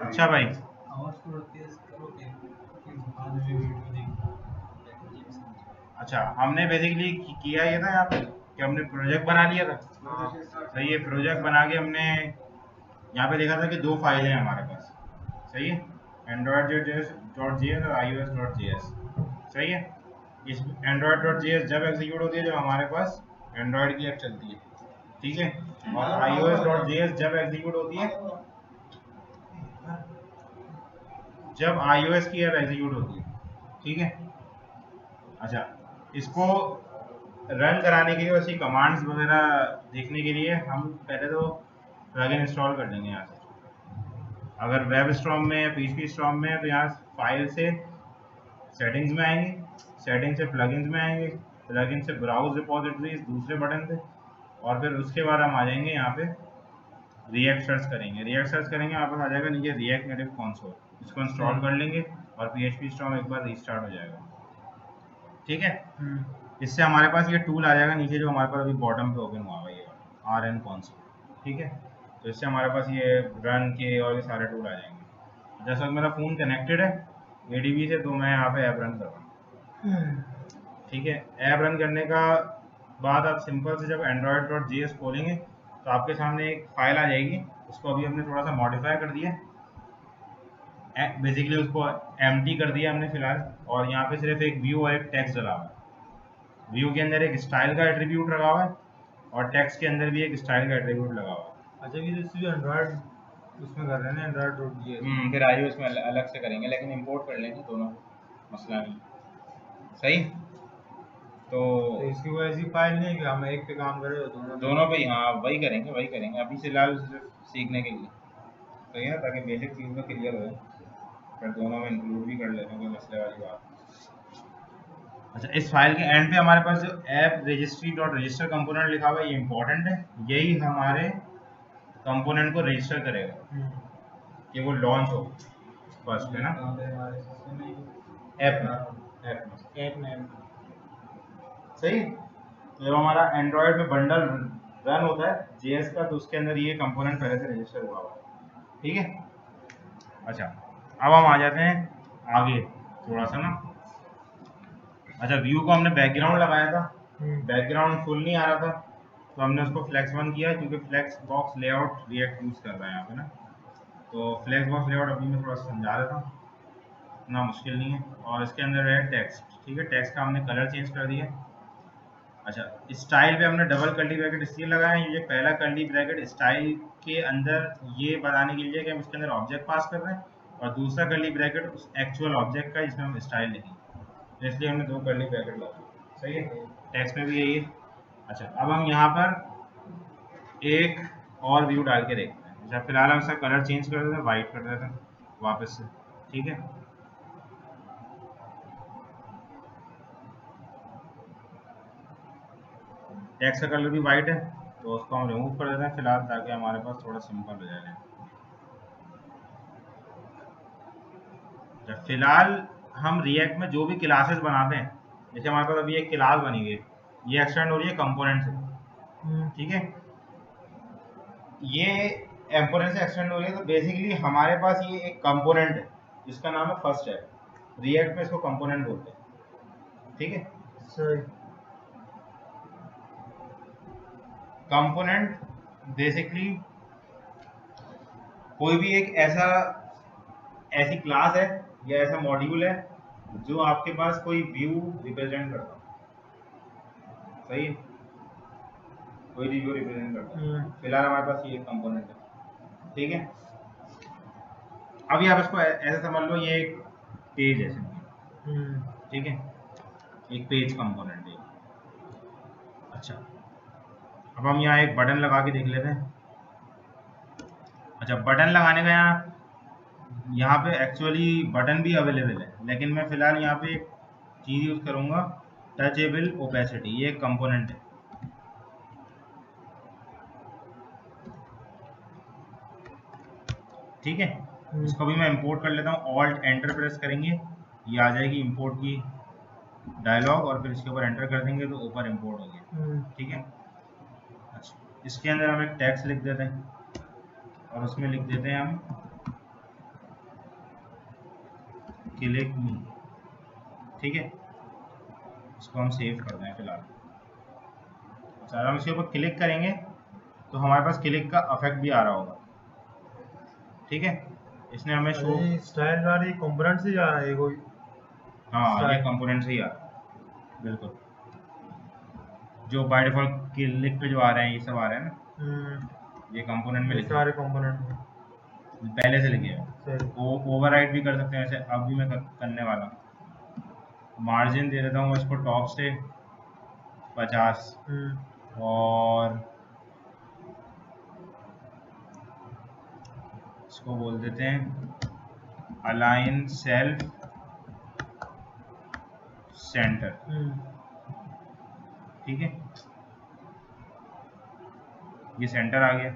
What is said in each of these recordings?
अच्छा भाई, अच्छा हमने बेसिकली किया ये था यहाँ पे कि हमने प्रोजेक्ट बना लिया था। सही है, प्रोजेक्ट बना के हमने यहाँ पे देखा था कि दो फाइलें हैं हमारे पास। सही है, android.js और ios.js। सही है, इस android.js जब एग्जीक्यूट होती है जब हमारे पास एंड्रॉयड की ऐप चलती है, ठीक है, और ios.js जब एग्जीक्यूट होती है जब iOS की ऐप एग्जीक्यूट होती है, ठीक है। अच्छा, इसको रन कराने के लिए वैसे कमांड्स वगैरह देखने के लिए हम पहले तो प्लगइन इंस्टॉल कर लेंगे यहाँ से। अगर वेब स्टॉर्म में या पीएचपी स्टॉर्म में है तो यहाँ फाइल से सेटिंग्स में आएंगे, सेटिंग से प्लगइन्स में आएंगे, प्लगइन से ब्राउज रिपोजिटरीज दूसरे बटन पे, और फिर उसके बाद हम आ जाएंगे यहाँ पे रिएक्ट सर्च करेंगे। रिएक्ट सर्च करेंगे, आपको आ जाएगा नीचे रिएक्ट नेटिव कंसोल, इसको इंस्टॉल कर लेंगे और पीएचपी स्टॉर्म एक बार रीस्टार्ट हो जाएगा, ठीक है। इससे हमारे पास ये टूल आ जाएगा नीचे जो हमारे पास अभी बॉटम पे ओपन हुआ हुआ है, ये RN कंसोल, ठीक है। तो इससे हमारे पास ये रन के और ये सारे टूल आ जाएंगे। जैसा मेरा फ़ोन कनेक्टेड है ADB से, तो मैं यहाँ पे ऐप रन कर रहा हूँ, ठीक है। ऐप रन करने का बाद आप सिंपल से जब android.js खोलेंगे तो आपके सामने एक फाइल आ जाएगी, उसको अभी हमने थोड़ा सा मॉडिफाई कर दिया, बेसिकली उसको एम्प्टी कर दिया हमने फिलहाल, और यहाँ पे सिर्फ एक व्यू और एक टेक्स्ट डला हुआ है। व्यू के अंदर एक स्टाइल का एट्रीब्यूट लगा हुआ है और टेक्स्ट के अंदर भी एक स्टाइल का एट्रीब्यूट लगा हुआ है। अच्छा, ये जैसे एंड्रॉयड उसमें कर रहे हैं ना, एंड्रॉयड.js फिर iOS में अलग से करेंगे, लेकिन इंपोर्ट कर लेंगे दोनों, मसला नहीं। सही, तो इसकी कोई ऐसी फाइल नहीं कि हम एक पे काम करें तो दोनों पे ही, हाँ वही करेंगे अभी फिलहाल सिर्फ सीखने के लिए, सही है, ताकि बेसिक चीज़ में क्लियर हो जाए, फिर दोनों में इंक्लूड भी कर लेते हैं, कोई मसले वाली बात। अच्छा, इस फाइल के एंड पे हमारे पास जो app registry dot register component लिखा हुआ है, ये इंपॉर्टेंट है, यही हमारे कंपोनेंट को रजिस्टर करेगा कि वो लॉन्च हो फर्स्ट, है ना, ऐप में। सही, तो जब हमारा एंड्रॉयड में बंडल रन होता है JS का, तो उसके अंदर ये कंपोनेंट पहले से रजिस्टर हुआ हुआ है, ठीक है। अच्छा, अब हम आ जाते हैं आगे थोड़ा सा ना। अच्छा, व्यू को हमने बैकग्राउंड लगाया था, बैकग्राउंड फुल नहीं आ रहा था, तो हमने उसको फ्लेक्स 1 किया, क्योंकि flex box layout React use कर रहे हैं यहाँ पे ना। तो फ्लेक्स बॉक्स लेआउट अभी मैं थोड़ा सा समझा देता हूँ, इतना मुश्किल नहीं है। और इसके अंदर है टेक्स्ट, ठीक है, टेक्स्ट का हमने कलर चेंज कर दिया। अच्छा, स्टाइल पे हमने डबल कर्ली ब्रैकेट इसलिए लगाया है, ये पहला कर्ली ब्रैकेट स्टाइल के अंदर ये बताने के लिए कि हम इसके अंदर ऑब्जेक्ट पास कर रहे हैं, और दूसरा कर्ली ब्रैकेट उस एक्चुअल ऑब्जेक्ट का जिसमें हम स्टाइल लिखेंगे, तो इसलिए हमने दो कर्ली ब्रैकेट लगाए। सही है, टेक्स्ट में भी यही है। अच्छा, अब हम यहाँ पर एक और व्यू डाल के देखते हैं। अच्छा, फिलहाल हम इसका कलर चेंज कर देते हैं, वाइट कर देते हैं वापस से, ठीक है। टेक्स्ट का कलर भी वाइट है, तो उसको हम रिमूव कर देते हैं फिलहाल, ताकि हमारे पास थोड़ा सिंपल हो जाए। जब फिलहाल हम रिएक्ट में जो भी क्लासेस बनाते हैं, जैसे हमारे पास अभी एक क्लास बनी हुई है, ये एक्सटेंड हो रही है कंपोनेंट से, ठीक है, ये कंपोनेंट से एक्सटेंड हो रही है, तो बेसिकली हमारे पास ये एक कंपोनेंट है जिसका नाम है फर्स्ट ऐप, रिएक्ट में इसको कंपोनेंट बोलते हैं, ठीक है। सही। कंपोनेंट बेसिकली कोई भी एक ऐसी क्लास है या ऐसा मॉड्यूल है जो आपके पास कोई व्यू रिप्रेजेंट करता है, सही है, कोई भी व्यू रिप्रेजेंट करता है। फिलहाल हमारे पास ये कंपोनेंट है, ठीक है। अभी आप इसको ऐसे समझ लो, ये एक पेज है सिंपल, ठीक है, एक पेज कंपोनेंट है। अच्छा, अब हम यहाँ एक बटन लगा के देख लेते हैं। अच्छा, बटन लगाने का यहाँ पे एक्चुअली बटन भी अवेलेबल है, लेकिन मैं फिलहाल यहाँ पे एक चीज़ यूज़ करूँगा, टचेबल ओपेसिटी, ये एक कंपोनेंट है, ठीक है। इसको भी मैं इंपोर्ट कर लेता हूँ, ऑल्ट एंटर प्रेस करेंगे, ये आ जाएगी इंपोर्ट की डायलॉग, और फिर इसके ऊपर एंटर कर देंगे तो ऊपर इंपोर्ट हो गया, ठीक है। अच्छा, इसके अंदर हम एक टेक्स्ट लिख देते हैं और उसमें लिख देते हैं हम क्लिक मी, ठीक है, इसको हम सेव कर दें फिलहाल। अच्छा, हम इसके ऊपर क्लिक करेंगे तो हमारे पास क्लिक का इफेक्ट भी आ रहा होगा, ठीक है। इसने हमें शो, अरे स्टाइल जा रही कंपोनेंट से जा रहा है कोई। हाँ ये Style। कंपोनेंट से ही आ रहा है, बिल्कुल। जो बाय डिफॉल्ट क्लिक पे जो आ रहे हैं ये सब आ रहे हैं ना, ये कंपोनेंट में ये लिखे सारे कंपोनेंट पहले से लिखे हैं। सही। ओवरराइड भी कर सकते हैं, ऐसे अब भी मैं करने वाला हूँ। मार्जिन दे देता हूँ इसको टॉप से 50 और इसको बोल देते हैं अलाइन सेल्फ सेंटर, ठीक है, ये सेंटर आ गया।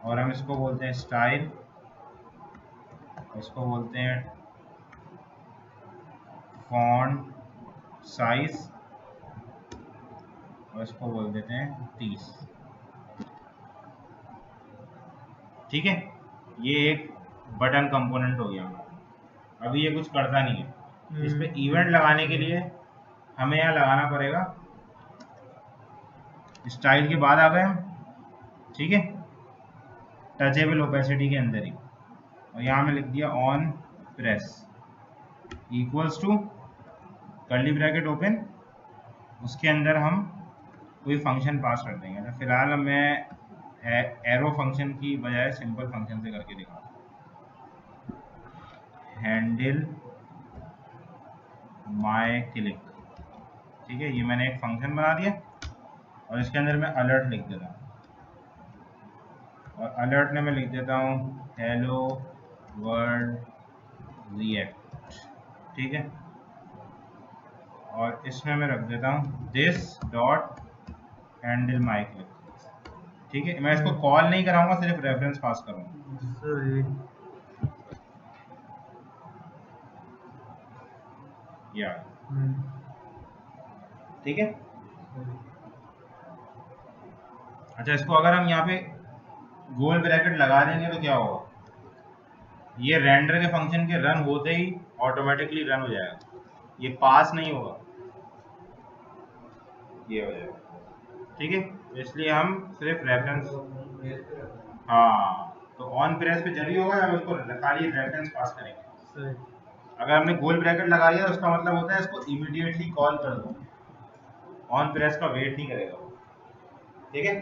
और हम इसको बोलते हैं स्टाइल, इसको बोलते हैं फॉन्ट साइज और इसको बोल देते हैं 30, ठीक है। ये एक बटन कंपोनेंट हो गया। अभी ये कुछ करता नहीं है। इस पे इवेंट लगाने के लिए हमें यहाँ लगाना पड़ेगा, स्टाइल के बाद आ गए हम, ठीक है, टचेबल ओपेसिटी के अंदर ही, और यहाँ में लिख दिया on press equals to curly bracket open, उसके अंदर हम कोई फंक्शन पास कर देंगे। तो फिलहाल मैं एरो फंक्शन की बजाय सिंपल फंक्शन से करके दिखाता हूँ, हैंडल माय क्लिक, ठीक है। ये मैंने एक फंक्शन बना दिया और इसके अंदर मैं अलर्ट लिख देता हूँ, और अलर्ट में मैं लिख देता हूँ हेलो वर्ल्ड रिएक्ट, ठीक है। और इसमें मैं रख देता हूँ this dot handle my click, ठीक है। मैं इसको कॉल नहीं कराऊंगा, सिर्फ रेफरेंस पास करूंगा, या ठीक है। अच्छा, इसको अगर हम यहाँ पे गोल ब्रैकेट लगा देंगे तो क्या होगा, ये रेंडर के फंक्शन के रन होते ही ऑटोमेटिकली रन हो जाएगा, ये पास नहीं होगा, ये हो जाएगा, ठीक है। इसलिए हम सिर्फ रेफरेंस, हाँ, तो ऑन प्रेस पे जब ही होगा हम उसको खाली रेफरेंस पास करेंगे। अगर हमने गोल ब्रैकेट लगा दिया तो उसका मतलब होता है इसको इमीडिएटली कॉल कर दो, ऑन प्रेस का वेट नहीं करेगा, ठीक है।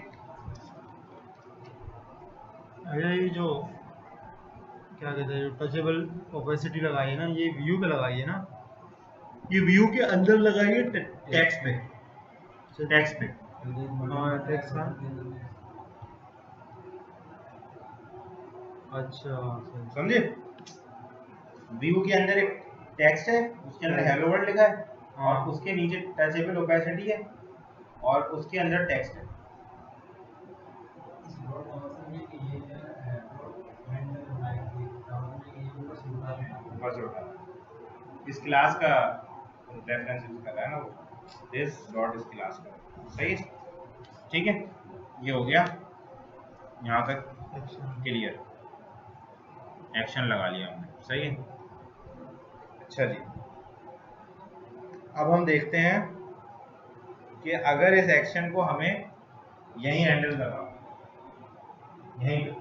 अरे ये जो क्या कहते हैं, जो टचेबल ओपेसिटी लगाई है ना, ये व्यू पे लगाई है ना? ये व्यू के अंदर लगाइए, टेक्स्ट पे, टेक्स्ट पे, हाँ टेक्स्ट ना। अच्छा सही। समझे। व्यू के अंदर एक टेक्स्ट है, उसके अंदर हेलो वर्ल्ड लिखा है, और उसके नीचे टचेबल ओपेसिटी है, और उसके अंदर टेक्स्ट है। बस उठा इस क्लास का रेफरेंस यूज कर रहा है ना वो, दिस डॉट इस क्लास का, सही है, ठीक है। ये हो गया यहाँ तक क्लियर, एक्शन लगा लिया हमने, सही है। अच्छा जी, अब हम देखते हैं कि अगर इस एक्शन को हमें यहीं हैंडल करना हो, यहीं पे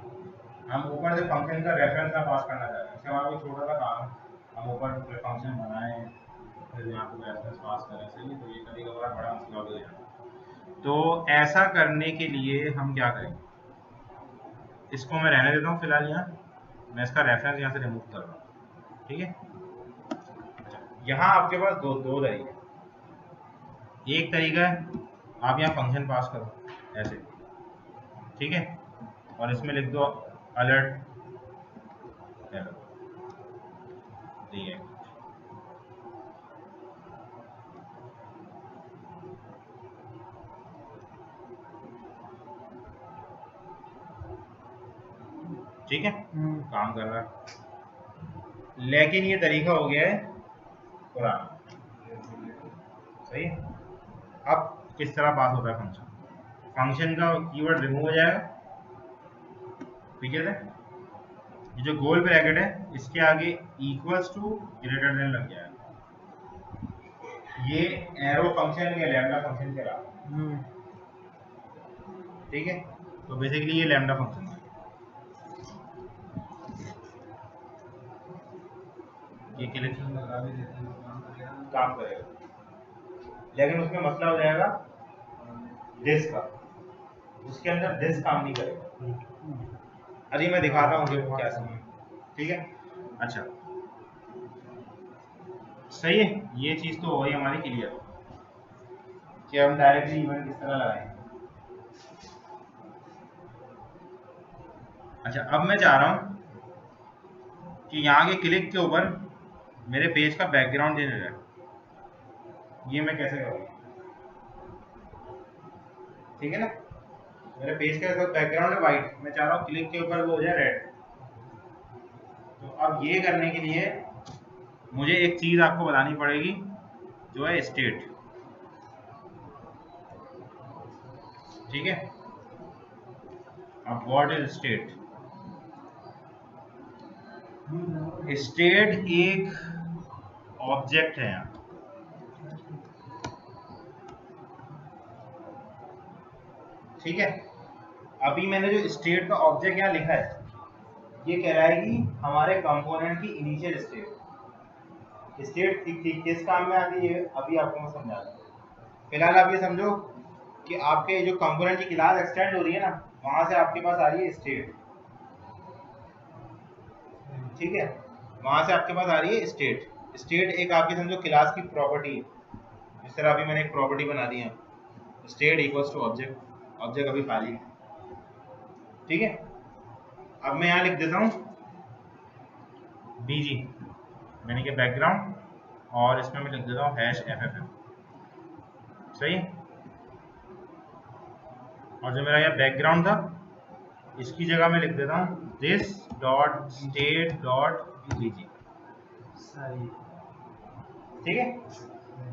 हम ऊपर से फंक्शन का रेफरेंस ना पास करना चाहते हैं, इससे हमारा कोई छोटा सा काम है, हम ऊपर फंक्शन बनाएं फिर यहाँ पे रेफरेंस पास करें, सही है। तो ये कभी कभार बड़ा मसला हो जाएगा। तो ऐसा करने के लिए हम क्या करें, इसको मैं रहने देता हूँ फिलहाल, यहाँ मैं इसका रेफरेंस यहाँ से रिमूव कर रहा हूँ, ठीक है। यहाँ आपके पास दो तरीके, एक तरीका है आप यहाँ फंक्शन पास करो ऐसे, ठीक है, और इसमें लिख दो अलर्ट रिएक्ट, ठीक है, काम कर रहा है। लेकिन ये तरीका हो गया है पुराना, सही है। अब किस तरह पास होता है फंक्शन, फंक्शन का कीवर्ड रिमूव हो जाएगा पीछे से, ये जो गोल ब्रैकेट है इसके आगे इक्वल्स टू ग्रेटर देन लग जाएगा, ये एरो फंक्शन या लैम्डा फंक्शन के अलावा, ठीक है। तो बेसिकली ये लैम्डा फंक्शन है, ये क्लिक काम करेगा, लेकिन उसमें मसला हो जाएगा दिस का, उसके अंदर दिस काम नहीं करेगा। अभी मैं दिखाता हूँ वो क्या सीन है, ठीक है। अच्छा सही है, ये चीज तो हो गई हमारी क्लियर कि हम डायरेक्टली इवेंट किस तरह लगाएंगे। अच्छा अब मैं चाह रहा हूँ कि यहाँ के क्लिक के ऊपर मेरे पेज का बैकग्राउंड चेंज हो जाए, ये मैं कैसे करूँगा, ठीक है ना। मेरे पेज का बैकग्राउंड है वाइट, मैं चाह रहा हूँ क्लिक के ऊपर वो हो जाए रेड। तो अब ये करने के लिए मुझे एक चीज आपको बतानी पड़ेगी जो है स्टेट, ठीक है। अब व्हाट इज स्टेट? स्टेट एक ऑब्जेक्ट है यहाँ, ठीक है। अभी मैंने जो स्टेट का ऑब्जेक्ट यहाँ लिखा है ये कह रहा है कि हमारे कंपोनेंट की इनिशियल स्टेट, स्टेट किस काम में आती है अभी आपको मैं समझा दूँ। फिलहाल आप ये समझो कि आपके जो कंपोनेंट की क्लास एक्सटेंड हो रही है ना, वहां से आपके पास आ रही है स्टेट, ठीक है। वहां से आपके पास आ रही है स्टेट, स्टेट एक आपकी समझो क्लास की प्रॉपर्टी है। इस तरह अभी मैंने एक प्रॉपर्टी बना दी है, state equals to object, object अभी खाली है, ठीक है। अब मैं यहाँ लिख देता हूँ बीजी, मैंने के बैकग्राउंड, और इसमें मैं लिख देता हूँ #FFF, सही है। और जो मेरा यह बैकग्राउंड था इसकी जगह मैं लिख देता हूँ दिस डॉट स्टेट डॉट बीजी, ठीक है।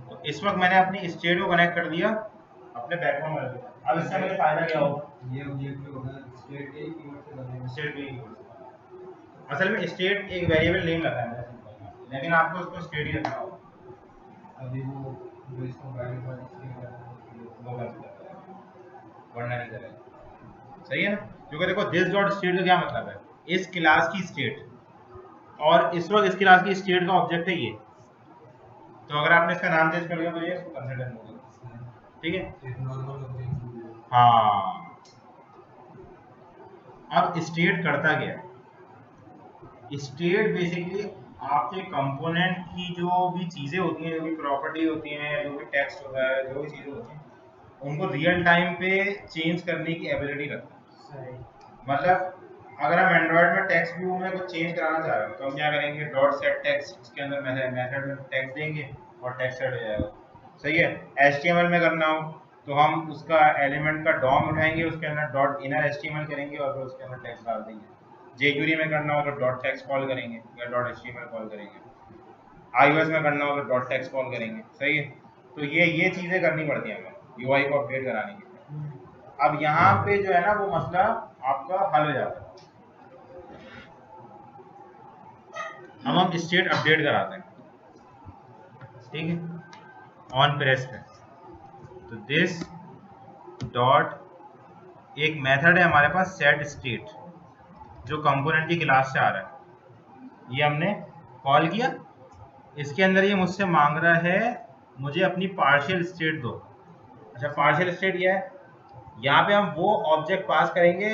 तो इस वक्त मैंने अपनी स्टेट को कनेक्ट कर दिया अपने बैकग्राउंड वाले। अब इससे मुझे फायदा क्या होगा, ये ऑब्जेक्ट जो होगा स्टेट के कीवर्ड से बनेगा। स्टेट भी असल में स्टेट एक वेरिएबल नेम रखा है, लेकिन आपको उसको स्टेट ही रखना होगा। अभी वो जो इसको गाइड वाला स्टेट है वो कंसीडर करेगा, वरना नहीं करेगा, सही है ना। क्योंकि देखो दिस डॉट स्टेट का क्या मतलब है, इस क्लास की स्टेट, और इस वक्त इस क्लास की स्टेट का ऑब्जेक्ट है ये। तो अगर आपने इसका नाम चेंज कर दिया तो ये इसको कंसीडर नहीं होगा, ठीक है। एक नॉर्मल ऑब्जेक्ट। हाँ अब स्टेट करता क्या है, स्टेट बेसिकली आपके कंपोनेंट की जो भी चीजें होती हैं, जो भी प्रॉपर्टी होती हैं, जो भी टेक्स्ट होता है, जो भी चीजें होती हैं, उनको रियल टाइम पे चेंज करने की एबिलिटी रखता है। मतलब अगर हम एंड्रॉइड में टेक्स्ट व्यू में कुछ चेंज कराना चाह रहे हो तो हम क्या करेंगे, डॉट सेट टेक्स्ट, इसके अंदर मेथड में टेक्स्ट देंगे और टेक्स्ट सेट हो जाएगा, सही है। HTML में करना हो तो हम उसका एलिमेंट का डॉम उठाएंगे, उसके अंदर डॉट इनर HTML करेंगे और फिर उसके अंदर टेक्स्ट डाल देंगे। jQuery में करना हो तो डॉट टेक्स्ट कॉल करेंगे या डॉट HTML कॉल करेंगे। iOS में करना हो तो डॉट टेक्स्ट कॉल करेंगे, सही है। तो ये चीजें करनी पड़ती हैं हमें UI को अपडेट कराने के लिए। अब यहाँ पे जो है ना वो मसला आपका हल हो जाता है। अब हम स्टेट अपडेट कराते हैं, ठीक है। ऑन प्रेस पे तो दिस डॉट एक मेथड है हमारे पास सेट स्टेट, जो कंपोनेंट की क्लास से आ रहा है, ये हमने कॉल किया। इसके अंदर ये मुझसे मांग रहा है मुझे अपनी पार्शियल स्टेट दो। अच्छा पार्शियल स्टेट क्या है, यहाँ पे हम वो ऑब्जेक्ट पास करेंगे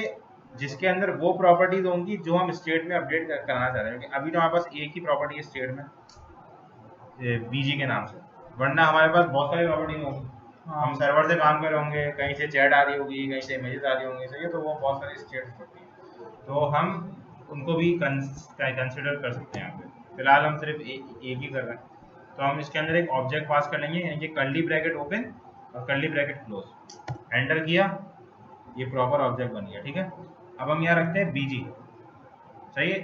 जिसके अंदर वो प्रॉपर्टीज होंगी जो हम स्टेट में अपडेट कराना चाह रहे हैं। अभी तो हमारे पास एक ही प्रॉपर्टी है स्टेट में बीजी के नाम से, वरना हमारे पास बहुत सारी प्रॉपर्टी होंगी। हम सर्वर से काम कर रहे होंगे, कहीं से चैट आ रही होगी, कहीं से इमेजेस आ रही होंगी, सही है। तो वो बहुत सारी स्टेट्स होती हैं, तो हम उनको भी कंसिडर कर सकते हैं यहाँ पे। फिलहाल हम सिर्फ एक ही कर रहे हैं, तो हम इसके अंदर एक ऑब्जेक्ट पास कर लेंगे, यानी कि कर्ली ब्रैकेट ओपन और कर्ली ब्रैकेट क्लोज, एंटर किया, ये प्रॉपर ऑब्जेक्ट बन गया, ठीक है। अब हम यहाँ रखते हैं बीजी, सही है।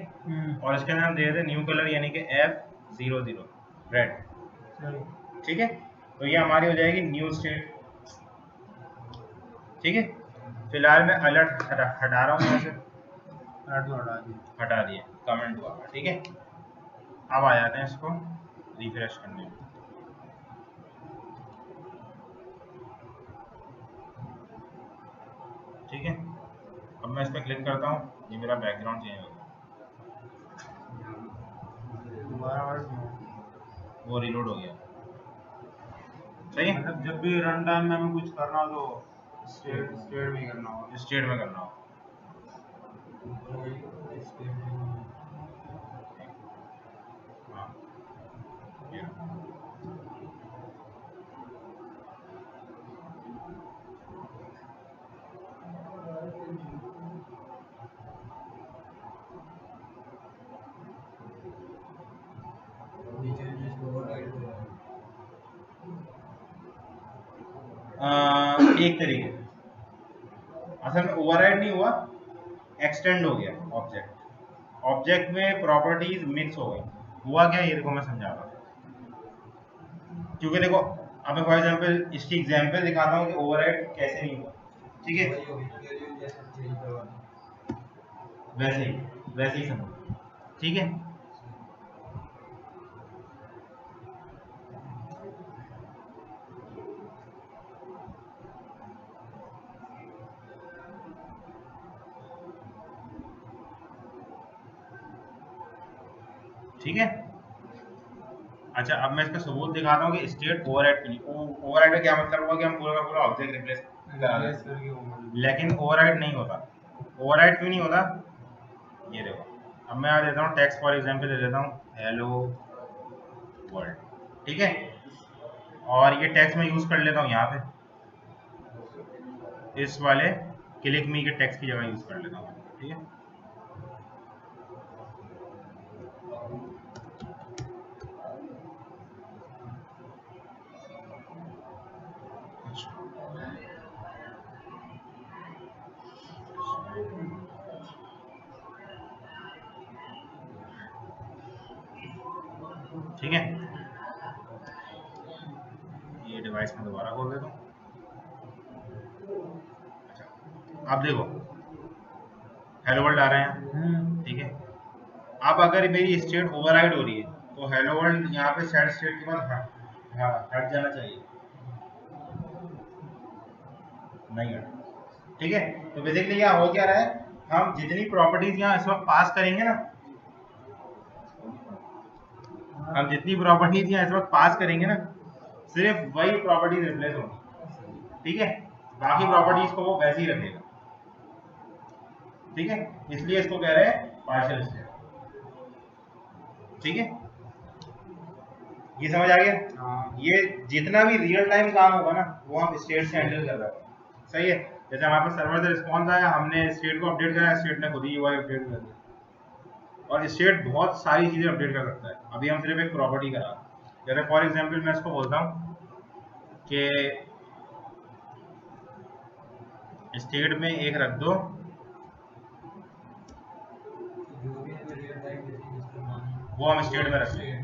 और इसके अंदर हम दे देते हैं न्यू कलर यानी कि F00 रेड, ठीक है। तो ये हमारी हो जाएगी न्यू स्टेट, ठीक है। फिलहाल मैं अलर्ट हटा रहा हूँ यहाँ से, ऐड तो हटा दी। हटा दिए, कमेंट हुआ, ठीक है। अब आ जाते हैं इसको रिफ्रेश करने में। ठीक है, अब मैं इस पर क्लिक करता हूँ, ये मेरा बैकग्राउंड चेंज हो गया, दोबारा वर्ड में वो रिलोड हो गया। सही है, मतलब जब भी रन टाइम में हमें कुछ करना हो तो स्टेट स्टेट में ही करना होगा। स्टेट में करना हो। हाँ, ये रहा। एक तरीके से असल में ओवरराइड नहीं हुआ, एक्सटेंड हो गया ऑब्जेक्ट। ऑब्जेक्ट में प्रॉपर्टीज मिक्स हो गई। हुआ क्या, ये देखो मैं समझा रहा हूँ। क्योंकि देखो, अब मैं फॉर एग्जांपल इसकी एग्जांपल दिखाता हूँ कि ओवरराइड कैसे नहीं हुआ। ठीक है, वैसे ही समझो। ठीक है, ठीक है। अच्छा, अब मैं इसका सबूत दिखाता हूँ कि स्टेट ओवरराइड क्यों नहीं। ओवरराइड का क्या मतलब हुआ कि हम पूरा का पूरा ऑब्जेक्ट रिप्लेस करा देते हैं, लेकिन ओवरराइड नहीं होता। ओवरराइड क्यों नहीं होता, ये देखो। अब मैं आ देता हूँ टेक्स्ट, फॉर एग्जांपल दे देता हूँ हेलो वर्ल्ड, ठीक है। और ये टेक्स्ट मैं यूज कर लेता हूँ यहाँ पे, इस वाले क्लिक मी के टेक्स्ट की जगह यूज कर लेता हूँ, ठीक है। ठीक है, ये डिवाइस में दोबारा खोल देता हूँ। अच्छा, अब देखो हेलो वर्ल्ड आ रहे हैं, ठीक है। अब अगर मेरी स्टेट ओवरराइड हो रही है तो हेलो वर्ल्ड यहाँ पे सेट स्टेट के बाद हट जाना चाहिए, नहीं हट। ठीक है, तो बेसिकली यहाँ हो क्या रहा है, हम जितनी प्रॉपर्टीज यहाँ इस वक्त पास करेंगे ना, हम जितनी प्रॉपर्टीज यहाँ इस वक्त पास करेंगे ना, सिर्फ वही प्रॉपर्टीज रिप्लेस होंगी। ठीक है, बाकी प्रॉपर्टीज को वो वैसे ही रखेगा। ठीक है, इसलिए इसको कह रहे हैं पार्शियल स्टेट। ठीक है, ये समझ आ गया। ये जितना भी रियल टाइम काम होगा ना, वो हम स्टेट से हैंडल कर रहे हैं। सही है, जैसे हमारे पास सर्वर से रिस्पॉन्स आया, हमने स्टेट को अपडेट करा, स्टेट ने खुद ही यूआई अपडेट कर दिया। और स्टेट बहुत सारी चीजें अपडेट कर सकता है, अभी हम सिर्फ एक प्रॉपर्टी करा। जैसे फॉर एग्जांपल मैं इसको बोलता हूँ कि स्टेट में एक रख दो, वो हम स्टेट में रख दें,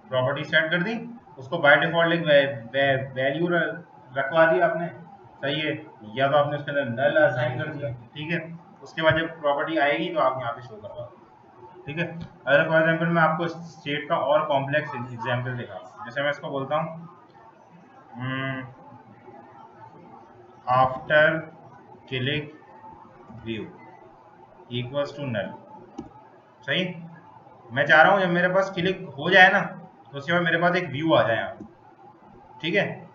प्रॉपर्टी सेट कर दी, उसको बाय डिफॉल्ट एक वैल्यू रखवा दी आपने। सही है, या तो आपने उसके अंदर नल असाइन कर दिया। ठीक है, उसके बाद जब प्रॉपर्टी आएगी तो आप यहाँ पे शो करवा दो। ठीक है, अगर फॉर एग्जांपल मैं आपको स्टेट का और कॉम्प्लेक्स एग्जांपल दिखाऊं, जैसे मैं इसको बोलता हूँ after click view equals to null. सही, मैं चाह रहा हूँ जब मेरे पास क्लिक हो जाए ना, तो उसके बाद मेरे पास एक व्यू आ जाए यहाँ। ठीक है,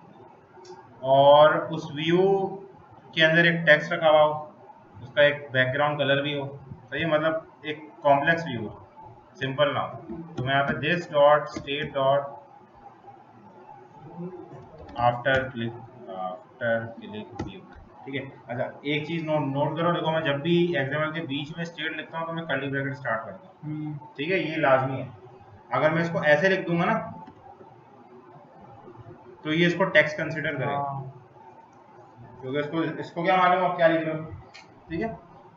और उस व्यू के अंदर एक टेक्स्ट रखा हुआ हो, उसका एक बैकग्राउंड कलर भी हो। सही, मतलब एक कॉम्प्लेक्स व्यू हो, सिंपल ना हो। तो मैं यहाँ पे this dot state dot after click view. ठीक है, अच्छा एक चीज नोट करो, देखो मैं जब भी एक्सएमएल के बीच में स्टेट लिखता हूँ तो मैं कर्ली ब्रैकेट स्टार्ट करता हूँ। ठीक है, ये लाजमी है। अगर मैं इसको ऐसे लिख दूंगा ना, तो ये इसको टेक्स्ट कंसीडर करेगा, क्योंकि इसको इसको क्या मालूम आप क्या लिख रहे हो। ठीक है,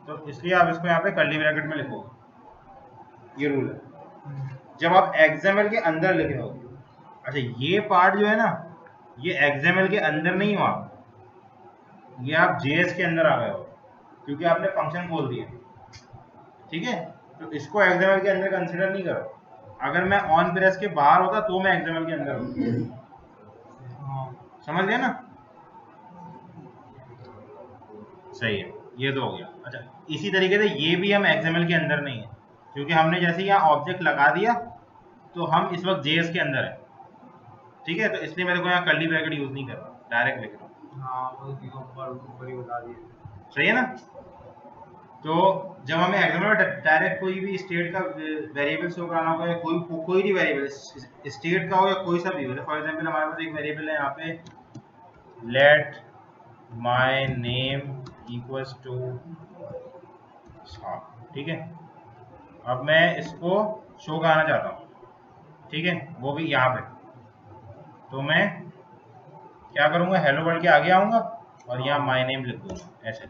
तो इसलिए आप इसको यहाँ पे कर्ली ब्रैकेट में लिखोगे, ये रूल है जब आप एक्सएमएल के अंदर लिख रहे हो। अच्छा, ये पार्ट जो है ना, ये एक्सएमएल के अंदर नहीं हुआ, ये आप जेएस के अंदर आ गए हो। क्योंकि आपने फंक्शन खोल दिया, ठीक है। तो इसको XML के अंदर कंसिडर नहीं करो। अगर मैं ऑन प्रेस के बाहर होता तो मैं XML के अंदर होता। हाँ समझ गए ना? सही है, ये तो हो गया। अच्छा, इसी तरीके से ये भी हम XML के अंदर नहीं है, क्योंकि हमने जैसे यहाँ ऑब्जेक्ट लगा दिया तो हम इस वक्त JS के अंदर है, ठीक है। तो इसलिए मेरे को यहाँ कर्ली ब्रैकेट यूज नहीं करना, डायरेक्ट लिख रहा हूँ। हाँ, वो देखो ऊपर ही बता दिए। सही है ना? तो जब हमें XML में डायरेक्ट कोई भी स्टेट का वेरिएबल शो कराना होगा, या कोई भी वेरिएबल स्टेट का हो या कोई सा भी हो, फॉर एग्जांपल हमारे पास एक वेरिएबल है यहाँ पे let my name equals to, ठीक है। अब मैं इसको शो कराना चाहता हूँ, ठीक है, वो भी यहाँ पे। तो मैं क्या करूँगा, हेलो वर्ल्ड के आगे आऊँगा और यहाँ माय नेम लिख दूंगा ऐसे,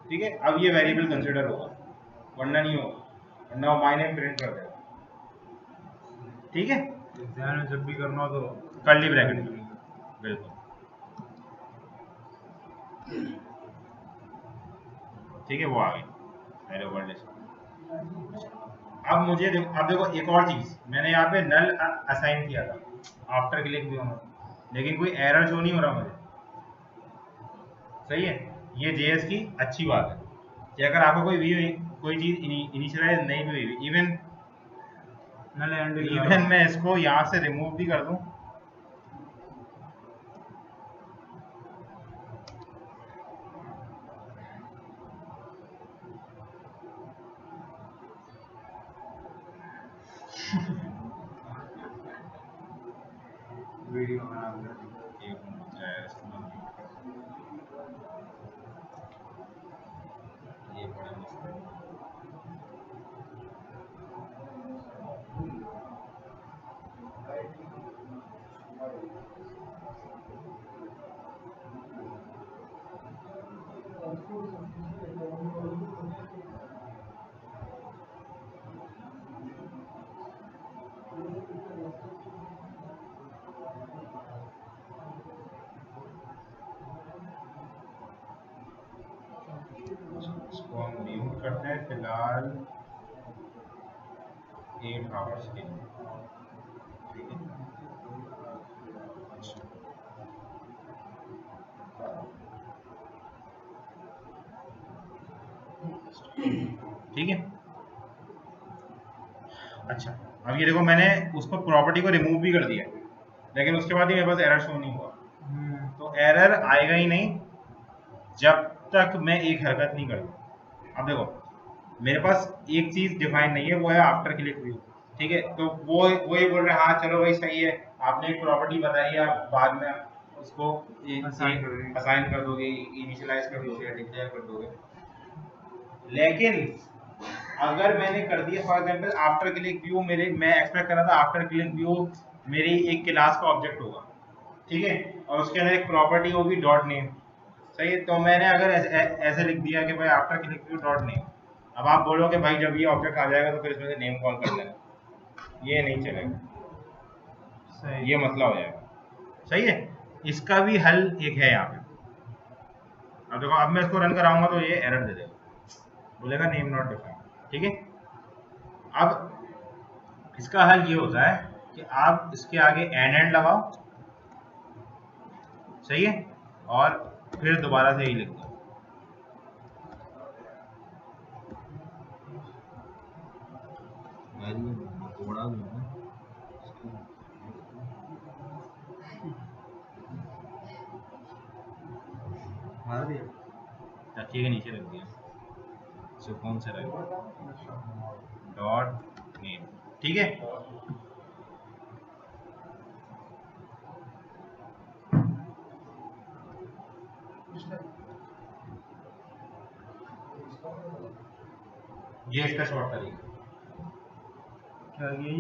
ठीक है। अब ये वेरिएबल कंसिडर होगा, वरना नहीं होगा, वरना वो माय नेम प्रिंट कर देगा, ठीक है। एग्जाम में जब भी करना हो तो कर्ली ब्रैकेट में, बिल्कुल, ठीक है, वो आ गई हेलो वर्ल्ड। अब मुझे अब देखो एक और चीज, मैंने यहाँ पे नल असाइन किया था आफ्टर क्लिक व्यू में, लेकिन कोई एरर शो नहीं हो रहा मुझे। सही है, ये JS की अच्छी बात है कि अगर आपको कोई चीज इनिशियलाइज नहीं भी हुई, इवन मैं इसको यहाँ से रिमूव भी कर दूं, वीडियो बना दो। ये बड़ा मसला है। इसको हम म्यूट करते हैं फिलहाल 8 आवर्स के लिए, ठीक है। अच्छा, ठीक है। अच्छा, अब ये देखो मैंने उसको प्रॉपर्टी को रिमूव भी कर दिया, लेकिन उसके बाद ही मेरे पास एरर शो नहीं हुआ। तो एरर आएगा ही नहीं जब तक मैं एक हरकत नहीं करता। अब देखो मेरे पास एक चीज डिफाइन नहीं है, वो है आफ्टर क्लिक व्यू, ठीक है। तो वो ये बोल रहे हैं हाँ चलो भाई सही है, आपने एक प्रॉपर्टी बताई है, आप बाद में उसको असाइन कर दोगे, इनिशियलाइज कर दोगे, डिक्लेयर कर दोगे। लेकिन अगर मैंने कर दिया for example after click view, मैं एक्सपेक्ट कर रहा था आफ्टर क्लिक व्यू मेरी एक क्लास का ऑब्जेक्ट होगा, ठीक है, और उसके अंदर एक प्रॉपर्टी होगी डॉट नेम, सही है। तो मैंने अगर ऐसे लिख दिया कि भाई after click view dot name, अब आप बोलोगे भाई जब ये ऑब्जेक्ट आ जाएगा तो फिर इसमें से नेम कॉल कर लेना, ये नहीं चलेगा, ये मसला हो जाएगा। सही है, इसका भी हल एक है यहाँ पे। अब देखो अब मैं इसको रन कराऊंगा तो ये एरर दे देगा, बोलेगा नेम नॉट डिफाइंड, ठीक है। अब इसका हल ये होता है कि आप इसके आगे एंड लगाओ, सही है, और फिर दोबारा से ही लिख दो। तकिए के नीचे रख दिया, सुकून से रख डॉट नेम, ठीक है। ये इसका शॉर्ट तरीका। क्या ये?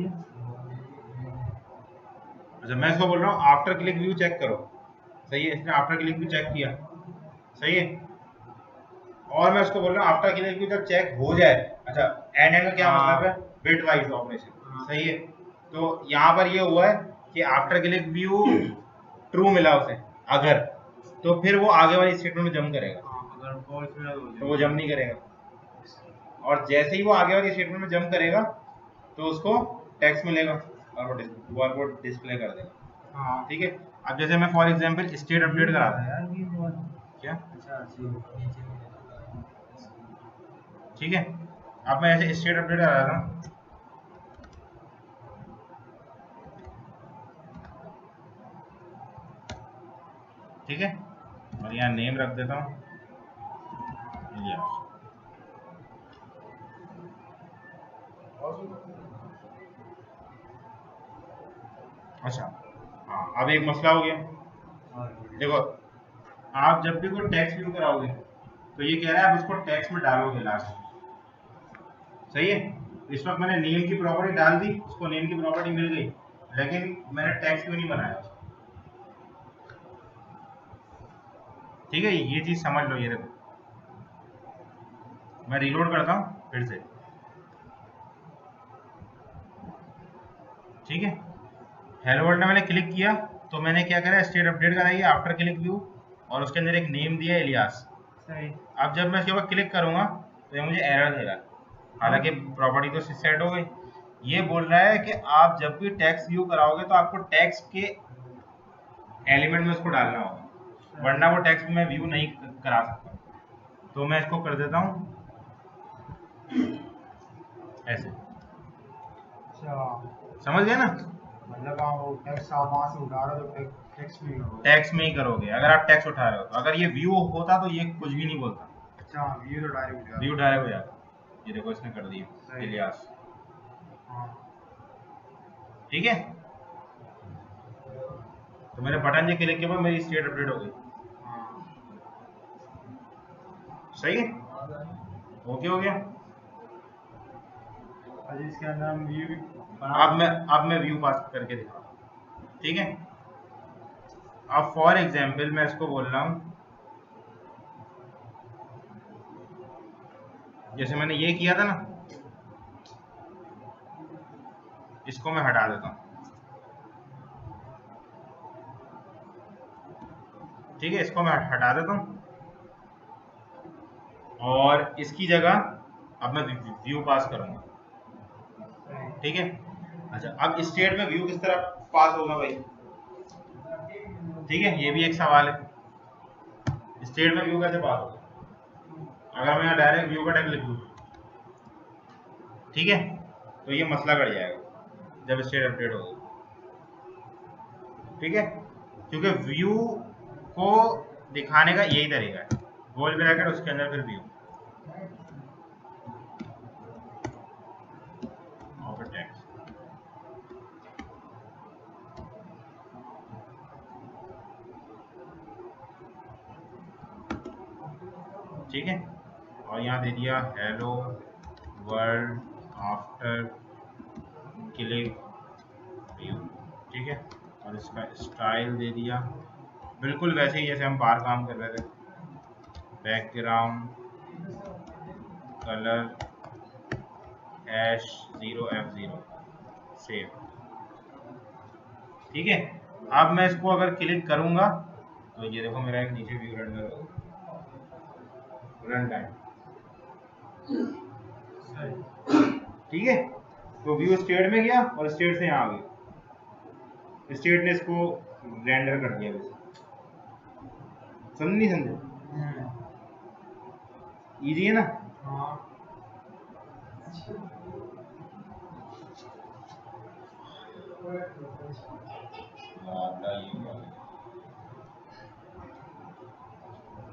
अच्छा, मैं इसको बोल रहा हूँ आफ्टर क्लिक व्यू चेक करो, सही है, इसने आफ्टर क्लिक व्यू चेक किया, सही है। और मैं उसको बोल रहा हूँ आफ्टर क्लिक व्यू जब चेक हो जाए, अच्छा एंड का क्या मतलब है, बिट वाइज ऑपरेशन, सही है। तो यहाँ पर ये हुआ है कि आफ्टर क्लिक व्यू ट्रू मिला उसे, अगर तो फिर वो आगे वाली स्टेटमेंट में जंप करेगा, अगर फॉल्स में तो वो जंप नहीं करेगा। और जैसे ही वो आगे वाली स्टेटमेंट में जंप करेगा तो उसको टेक्स्ट मिलेगा और वो डिस्प्ले कर देगा। हाँ ठीक है, अब जैसे मैं फॉर एग्जांपल स्टेट अपडेट करा दूं, यार ये वो क्या अच्छा नीचे में ठीक है, अब मैं ऐसे स्टेट अपडेट करा रहा हूँ, ठीक है, और यहाँ नेम रख देता हूँ इलियास। अच्छा हाँ, अब एक मसला हो गया। देखो आप जब भी कोई टेक्स्ट व्यू कराओगे तो ये कह रहा है आप उसको टेक्स्ट में डालोगे लास्ट, सही है। इस वक्त मैंने नेम की प्रॉपर्टी डाल दी, उसको नेम की प्रॉपर्टी मिल गई, लेकिन मैंने टेक्स्ट व्यू नहीं बनाया उसको। ठीक है, ये चीज समझ लो। ये देखो मैं रीलोड करता हूँ फिर से, ठीक है, हेलो वर्ल्ड में मैंने क्लिक किया तो मैंने क्या करा, स्टेट अपडेट कराई आफ्टर क्लिक व्यू, और उसके अंदर एक नेम दिया इलियास। सही। अब जब मैं इसके ऊपर क्लिक करूंगा तो ये मुझे एरर देगा, हालांकि प्रॉपर्टी तो सेट हो गई। ये बोल रहा है कि आप जब भी टेक्स्ट व्यू कराओगे तो आपको टेक्स्ट के एलिमेंट में उसको डालना होगा, वरना वो टेक्स्ट में व्यू नहीं करा सकता। तो मैं इसको कर देता हूँ ऐसे, अच्छा समझ गए ना। मतलब आप वो टेक्स्ट आप वहाँ से उठा रहे हो तो टेक्स्ट में ही करोगे। टेक्स्ट में ही करोगे अगर आप टेक्स्ट उठा रहे हो, अगर ये व्यू होता तो ये कुछ भी नहीं बोलता, अच्छा व्यू तो डायरेक्ट हो जाएगा। व्यू डायरेक्ट हो जाता। ये देखो इसने कर दिया इलियास, हाँ ठीक है। तो मेरे बटन से क्लिक के बाद मेरी स्टेट अपडेट हो गई, हाँ सही है, ओके हो गया। अजी इसके अंदर हम व्यू भी अब मैं व्यू पास करके दिखा रहा हूँ, ठीक है। अब फॉर एग्जाम्पल मैं इसको बोल रहा हूँ, जैसे मैंने ये किया था ना, इसको मैं हटा देता हूँ, ठीक है, इसको मैं हटा देता हूँ और इसकी जगह अब मैं व्यू पास करूंगा, ठीक है। अच्छा अब स्टेट में व्यू किस तरह पास होगा भाई, ठीक है, ये भी एक सवाल है, स्टेट में व्यू कैसे पास होगा। अगर मैं यहाँ डायरेक्ट व्यू का टैग लिख दूँ, ठीक है, तो ये मसला कट जाएगा जब स्टेट अपडेट होगा, ठीक है, क्योंकि व्यू को दिखाने का यही तरीका है, गोल ब्रैकेट उसके अंदर फिर व्यू और फिर टेक्स्ट, ठीक है, और यहाँ दे दिया hello world after click view, ठीक है, और इसका स्टाइल दे दिया बिल्कुल वैसे ही जैसे हम बाहर काम कर रहे थे, बैकग्राउंड कलर #0F0 सेव, ठीक है। अब मैं इसको अगर क्लिक करूंगा तो ये देखो मेरा एक नीचे व्यू रेंडर होगा, रन टाइम, ठीक है। तो व्यू स्टेट में गया और स्टेट से यहाँ आ गया, स्टेट ने इसको रेंडर कर दिया, समझ नहीं समझे, इजी है ना। हाँ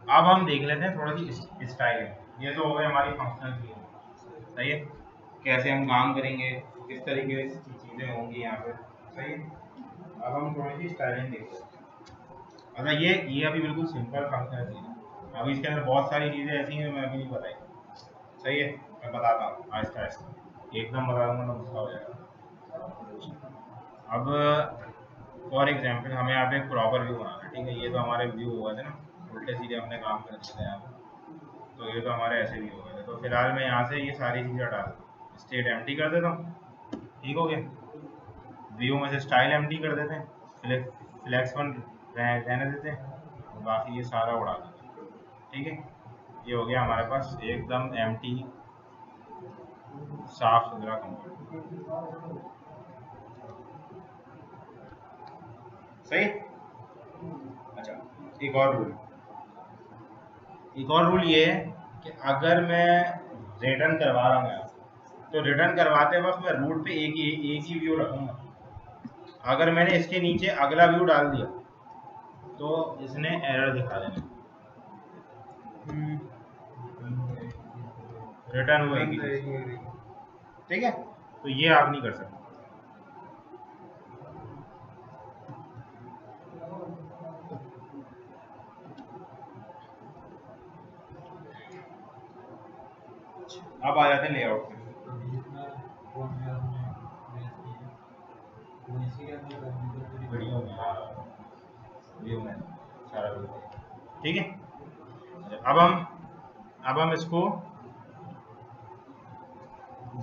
अब हम देख लेते हैं थोड़ा सी स्टाइल, ये तो हो गई हमारी फंक्शनल चीज़, सही है, कैसे हम काम करेंगे, किस तरीके की चीज़ें होंगी यहाँ पे, सही है। अब हम थोड़ी सी स्टाइलिंग देखते हैं। अच्छा ये अभी बिल्कुल सिंपल फंक्शनल चीज़ है, अभी इसके अंदर बहुत सारी चीज़ें ऐसी हैं मैं अभी नहीं बताई, सही है, मैं बताता हूँ आहिस्ता आहिस्ता, एकदम बता दूंगा तो गुस्सा हो जाएगा। अब फॉर एग्जांपल हमें यहाँ पे एक प्रॉपर व्यू बनाना है, ठीक है, ये तो हमारे व्यू हुआ थे ना, उल्टे सीधे हमने काम कर दिया था यहाँ पे, तो ये तो हमारे ऐसे व्यू हुए थे। तो फिलहाल मैं यहाँ से ये सारी चीज़ें हटा देता हूँ, स्टेट एम्प्टी कर देता हूँ, ठीक हो गया। व्यू में से स्टाइल एम्प्टी कर देते हैं, फ्लेक्स वन रहने देते हैं, बाकी ये सारा उड़ा देंगे। ठीक है, ये हो गया हमारे पास एकदम एम्प्टी साफ सुथरा कंपोनेंट। सही। अच्छा, एक और रूल ये है कि अगर मैं रिटर्न करवा रहा हूँ यहाँ से, तो रिटर्न करवाते वक्त मैं रूट पे एक ही व्यू रखूंगा। अगर मैंने इसके नीचे अगला व्यू डाल दिया तो इसने एरर दिखा देना, रिटर्न हुआ एक ही चीज। ठीक है, तो ये आप नहीं कर सकते। अब आ जाते हैं लेआउट पे। वीडियो में सारा ठीक है। अब हम इसको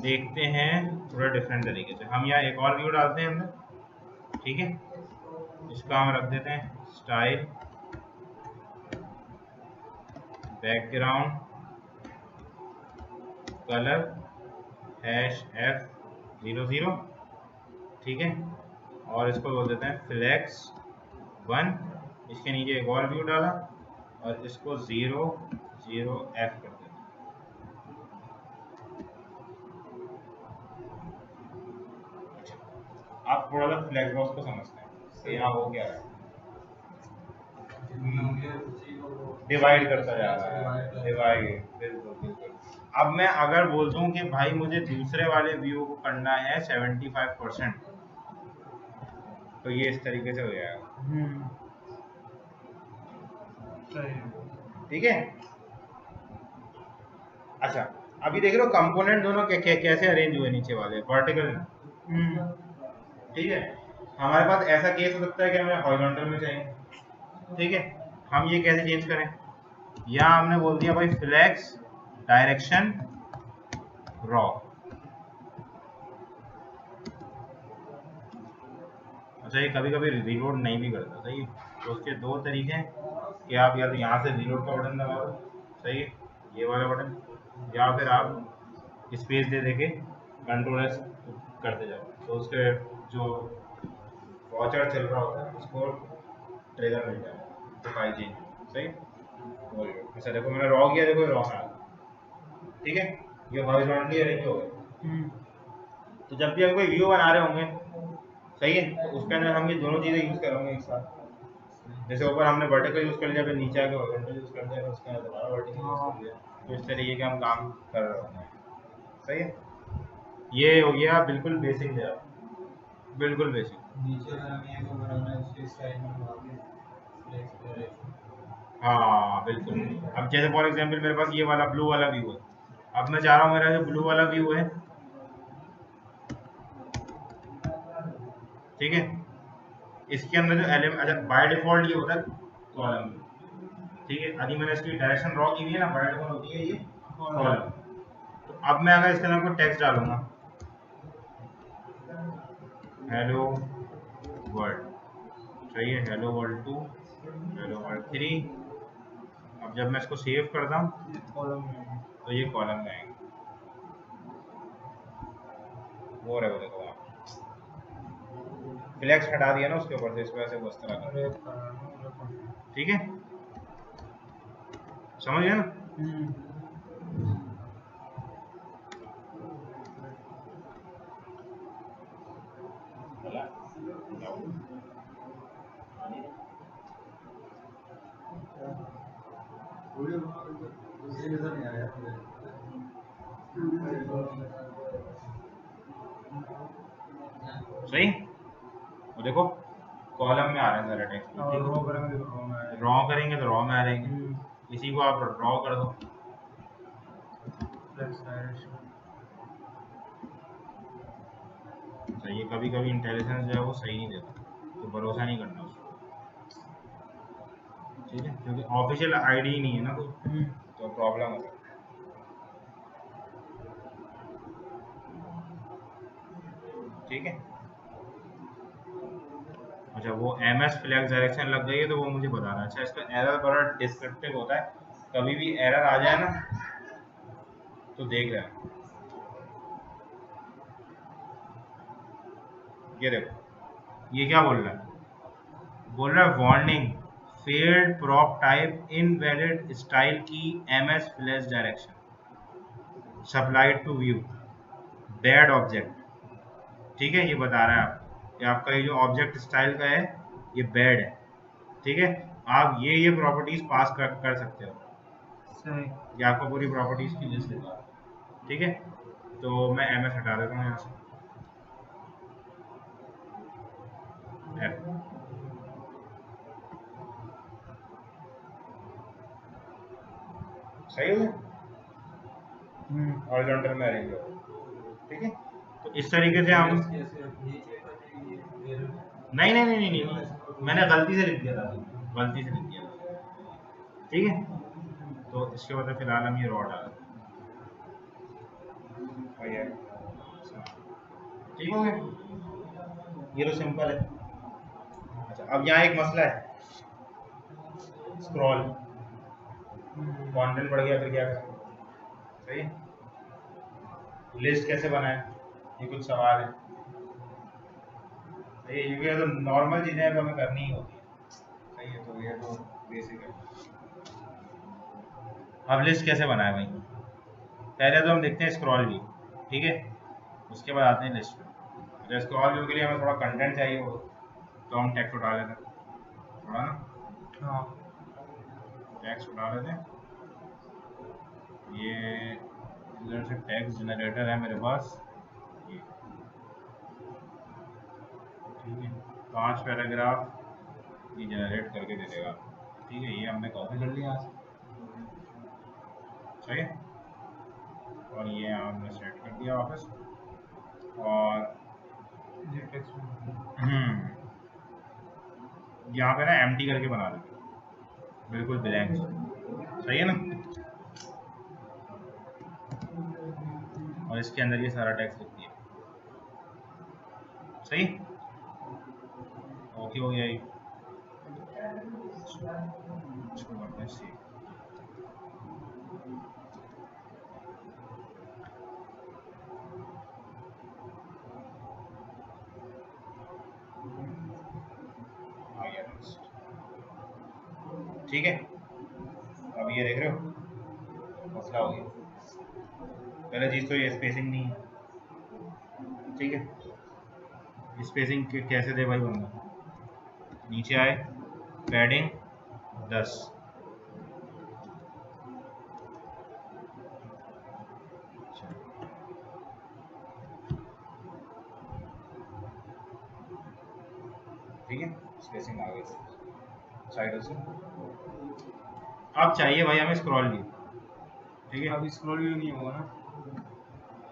देखते हैं थोड़ा डिफरेंट तरीके से। हम यहाँ एक और व्यू डालते हैं अंदर। ठीक है, इसका हम रख देते हैं स्टाइल बैकग्राउंड कलर -F00। ठीक है, और इसको बोल देते हैं फ्लेक्स 1। इसके नीचे एक और व्यू डाला और इसको 0 0 F कर देते हैं। आप थोड़ा सा फ्लैक्स बॉक्स को समझते हैं कि यहाँ हो क्या रहा है, डिवाइड करता जा रहा है, डिवाइड। बिल्कुल बिल्कुल। अब मैं अगर बोलता हूँ कि भाई मुझे दूसरे वाले व्यू को करना है 75%, तो ये इस तरीके से हो जाएगा। ठीक है। अच्छा, अभी देख रहे हो कंपोनेंट दोनों कैसे अरेंज हुए, नीचे वाले वर्टिकल। ठीक है, हमारे पास ऐसा केस हो सकता है कि हमें हॉरिजॉन्टल में चाहिए। ठीक है, हम ये कैसे चेंज करें? यहाँ हमने बोल दिया भाई फ्लेक्स डायरेक्शन रॉ। अच्छा, ये कभी कभी रीलोड नहीं भी करता। सही, तो उसके दो तरीके हैं कि आप या तो यहाँ से रीलोड का बटन दबा दो, सही है, ये वाला बटन, या फिर आप स्पेस दे देके कंट्रोल एस करते जाओ, तो उसके जो वॉचर चल रहा होता है उसको ट्रिगर मिल जाएगा, तो फाइल चेंज। सही, अच्छा देखो मैंने रॉ किया, देखो रॉ आ। ठीक है, ये हॉरिजॉन्टली अरेंज हो गए। तो जब भी हम कोई व्यू बना रहे होंगे, सही है, तो उसके अंदर हम ये दोनों चीजें यूज करेंगे एक साथ। जैसे ऊपर हमने वर्टिकल यूज कर लिया, फिर नीचे आके हॉरिजॉन्टल यूज कर दिया, फिर उसके अंदर दोबारा वर्टिकल यूज कर लिया, तो इस तरीके के हम काम कर रहे होंगे। सही है, ये हो गया बिल्कुल बेसिक है, बिल्कुल बेसिक। हाँ बिल्कुल। अब जैसे फॉर एग्जांपल मेरे पास ये वाला ब्लू वाला व्यू है, अब मैं चाह रहा हूँ मेरा जो ब्लू वाला व्यू है, ठीक है, इसके अंदर जो एलिमेंट, अच्छा बाय डिफॉल्ट ये होता है कॉलम। ठीक है, अभी मैंने इसकी डायरेक्शन ड्रॉ की हुई है ना, बाय डिफॉल्ट होती है ये कॉलम। तो अब मैं अगर इसके अंदर कोई टेक्स्ट डालूंगा, हेलो वर्ल्ड, सही है, हेलो वर्ल्ड 2, हेलो वर्ल्ड 3। अब जब मैं इसको सेव करता हूँ तो ये कॉलम में आएंगे। वो रहे, वो देखो आप फ्लैक्स हटा दिया ना उसके ऊपर से, इस वजह से वो इस तरह का। ठीक है, समझ गया ना? सही, वो देखो कॉलम में आ रहे हैं सारे टेक्स्ट। रॉ करेंगे तो रॉ में आ जाएंगे। इसी को आप रॉ कर दो, सही है। कभी कभी इंटेलिजेंस जो है वो सही नहीं देता, तो भरोसा नहीं करना उसको। ठीक है, क्योंकि ऑफिशियल आईडी ही नहीं है ना कोई, तो प्रॉब्लम हो सकता है। ठीक है, अच्छा वो ms फ्लैग्स डायरेक्शन लग गई है तो वो मुझे बताना। अच्छा इसका एरर बड़ा डिस्क्रिप्टिव होता है, कभी भी एरर आ जाए ना तो देख रहे हैं, ये देखो ये क्या बोल रहा है, बोल रहा है warning failed prop type invalid style key ms flex direction supplied to view bad object. ठीक है ये बता रहा है आप कि आपका ये जो ऑब्जेक्ट स्टाइल का है ये बैड है। ठीक है आप ये प्रॉपर्टीज पास कर सकते हो, सही। ये आपको पूरी प्रॉपर्टीज की लिस्ट देता है। ठीक है तो मैं ms हटा देता हूँ यहाँ से, F। सही हो गया, हॉरिजॉन्टल में अरेंज हो। ठीक है तो इस तरीके से हम नहीं, मैंने गलती से लिख दिया था, गलती से लिख दिया था। ठीक है तो इसके बाद फिलहाल हम ये रॉ डाल दें। ठीक हो गया, ये तो सिंपल है। अच्छा अब यहाँ एक मसला है, स्क्रॉल कंटेंट बढ़ गया फिर क्या करें। सही लिस्ट कैसे बनाए, ये कुछ सवाल है। सही है ये तो नॉर्मल चीजें हैं, हमें करनी ही होती है। सही है तो ये तो बेसिक है। अब लिस्ट कैसे बनाए भाई, पहले तो हम देखते हैं स्क्रॉल व्यू। ठीक है उसके बाद आते हैं लिस्ट में। तो स्क्रॉल व्यू के लिए हमें थोड़ा कंटेंट चाहिए हो तो हम टेक्स्ट उठा लेते हैं थोड़ा ना, हाँ टेक्स्ट उठा लेते हैं। ये इधर से टेक्स्ट जनरेटर है मेरे पास ये। ठीक है 5 पैराग्राफ ये जनरेट करके दे देगा। ठीक है ये हमने कॉपी कर लिया यहाँ से। सही है और ये हमने सेट कर दिया वापस और ये टेक्स्ट यहाँ पे ना एम्प्टी करके बना देंगे बिल्कुल ब्लैंक। सही है ना और इसके अंदर ये सारा टेक्स्ट लिख दिया। सही ओके हो गया ये। इसको करते हैं सेव। आ गया टेक्स्ट। ठीक है अब ये देख रहे हो मसला हो गया। पहले चीज तो ये स्पेसिंग नहीं है। ठीक है स्पेसिंग कैसे दे भाई बंदा, नीचे आए पैडिंग 10। ठीक है स्पेसिंग आ गई साइड से। अब चाहिए भाई हमें स्क्रॉल व्यू। ठीक है अभी स्क्रॉल व्यू नहीं होगा ना।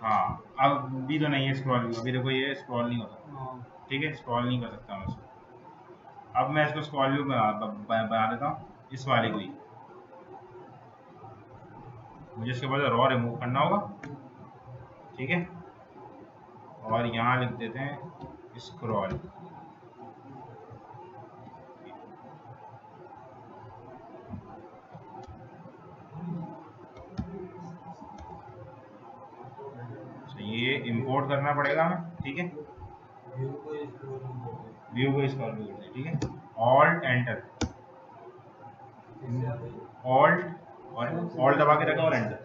हाँ अब भी तो नहीं है स्क्रॉल व्यू, अभी देखो ये स्क्रॉल नहीं होता। हाँ ठीक है स्क्रॉल नहीं कर सकता मैं इसको। अब मैं इसको स्क्रॉल व्यू बना देता हूँ इस वाले को ही। मुझे इसके बाद रॉ रिमूव करना होगा। ठीक है और यहाँ लिख देते हैं स्क्रॉल। ये इंपोर्ट करना पड़ेगा हमें। ठीक है व्यू को स्क्रॉल व्यू करते हैं। ठीक है ऑल्ट एंटर, ऑल्ट दबा के रखा और एंटर।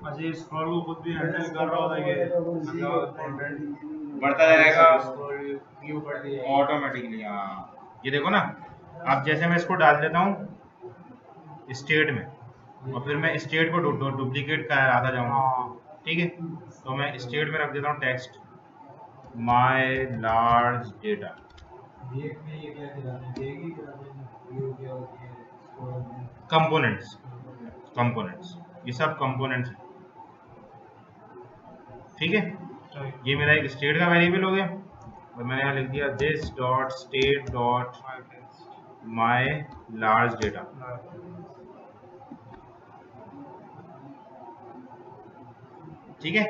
अच्छा ये स्क्रॉल को खुद भी हैंडल कर रहा होता है कि बढ़ता जाएगा व्यू बढ़ दिया ऑटोमेटिकली। हाँ ये देखो ना, अब जैसे मैं इसको डाल देता हूँ स्टेट में और फिर मैं स्टेट को डुप्लीकेट कराता जाऊंगा। ठीक है तो मैं स्टेट में रख देता हूँ text my large data. Components components ये सब कंपोनेंट्स हैं। ठीक है ये मेरा एक स्टेट का वेरिएबल हो गया और मैंने यहाँ लिख दिया this dot state dot my large data. ठीक है,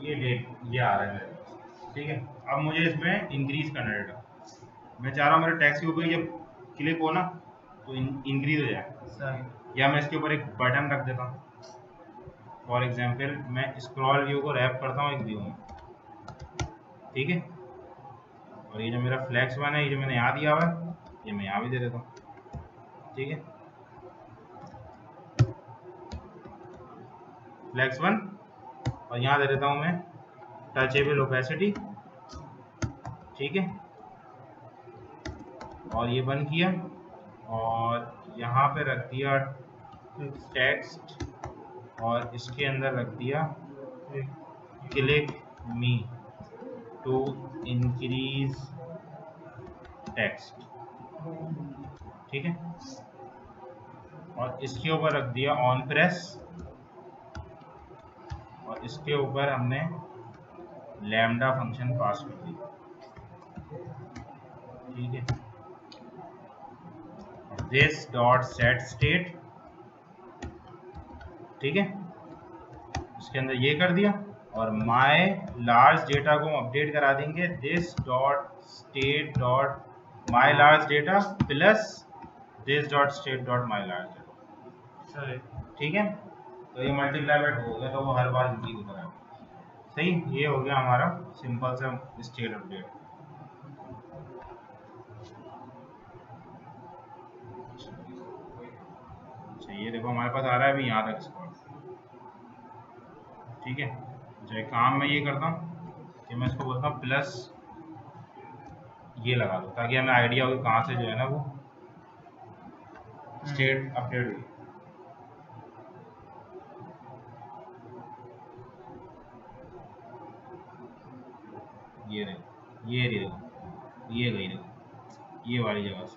ये डेट ये आ रहा है मेरे पास। ठीक है, अब मुझे इसमें इंक्रीज करना है डेटा। मैं चाह रहा हूँ मेरे टेक्स्ट के ऊपर जब क्लिक हो ना तो इंक्रीज हो जाए, या मैं इसके ऊपर एक बटन रख देता हूँ। फॉर एग्जाम्पल मैं स्क्रॉल व्यू को रैप करता हूँ एक व्यू में। ठीक है, और ये जो मेरा फ्लैक्स वन है, ये जो मैंने यहाँ दिया हुआ है, ये मैं यहाँ भी दे देता हूँ। ठीक है, फ्लैक्स वन, और यहाँ दे देता हूँ मैं टचेबल ओपेसिटी। ठीक है, और ये बंद किया, और यहाँ पे रख दिया टेक्स्ट, और इसके अंदर रख दिया click me to increase text. ठीक है, और इसके ऊपर रख दिया ऑन प्रेस, और इसके ऊपर हमने लैम्डा फंक्शन पास कर दिया। ठीक है, दिस डॉट सेट स्टेट। ठीक है, इसके अंदर ये कर दिया, और माय लार्ज डेटा को हम अपडेट करा देंगे this dot state dot my large data plus this dot state dot my large data. ठीक है, तो ये मल्टीप्लाई बाय हो गया, तो वो हर बार रिपीट होता है। सही, ये हो गया हमारा सिंपल सा स्टेट अपडेट। अच्छा, ये देखो हमारे पास आ रहा है अभी यहाँ तक स्क्रॉल। ठीक है, अच्छा एक काम मैं ये करता हूँ कि मैं इसको बोलता हूँ प्लस ये लगा दो, ताकि हमें आइडिया हो कहाँ से जो है ना वो स्टेट अपडेट हुई। ये देखो, ये देखो, ये गई देखो, ये वाली जगह से।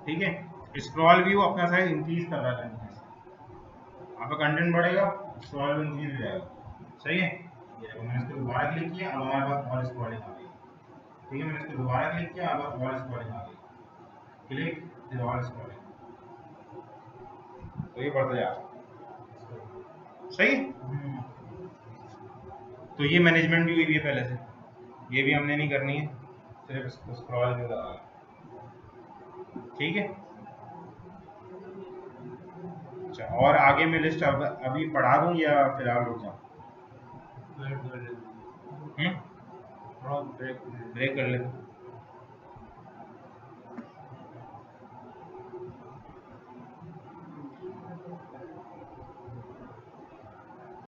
ठीक है, स्क्रॉल व्यू अपना साइज इंक्रीज कर रहा है, आपका कंटेंट बढ़ेगा, स्क्रॉल व्यू इंक्रीज हो जाएगा। सही है, ये देखो मैंने इसको दोबारा क्लिक किया, अब हमारे पास और स्क्रॉलिंग आ गई। ठीक है, मैंने इसको दोबारा क्लिक किया, अब और स्क्रॉलिंग आ गई। क्लिक फिर और स्क्रॉलिंग, तो ये बढ़ता जा रहा है। सही, तो ये मैनेजमेंट भी हुई है पहले से, ये भी हमने नहीं करनी है, सिर्फ इसको स्क्रॉल व्यू लगा। ठीक है, अच्छा और आगे मैं लिस्ट अभी पढ़ा दूं या फिलहाल रुक जाऊं? ब्रेक कर लेते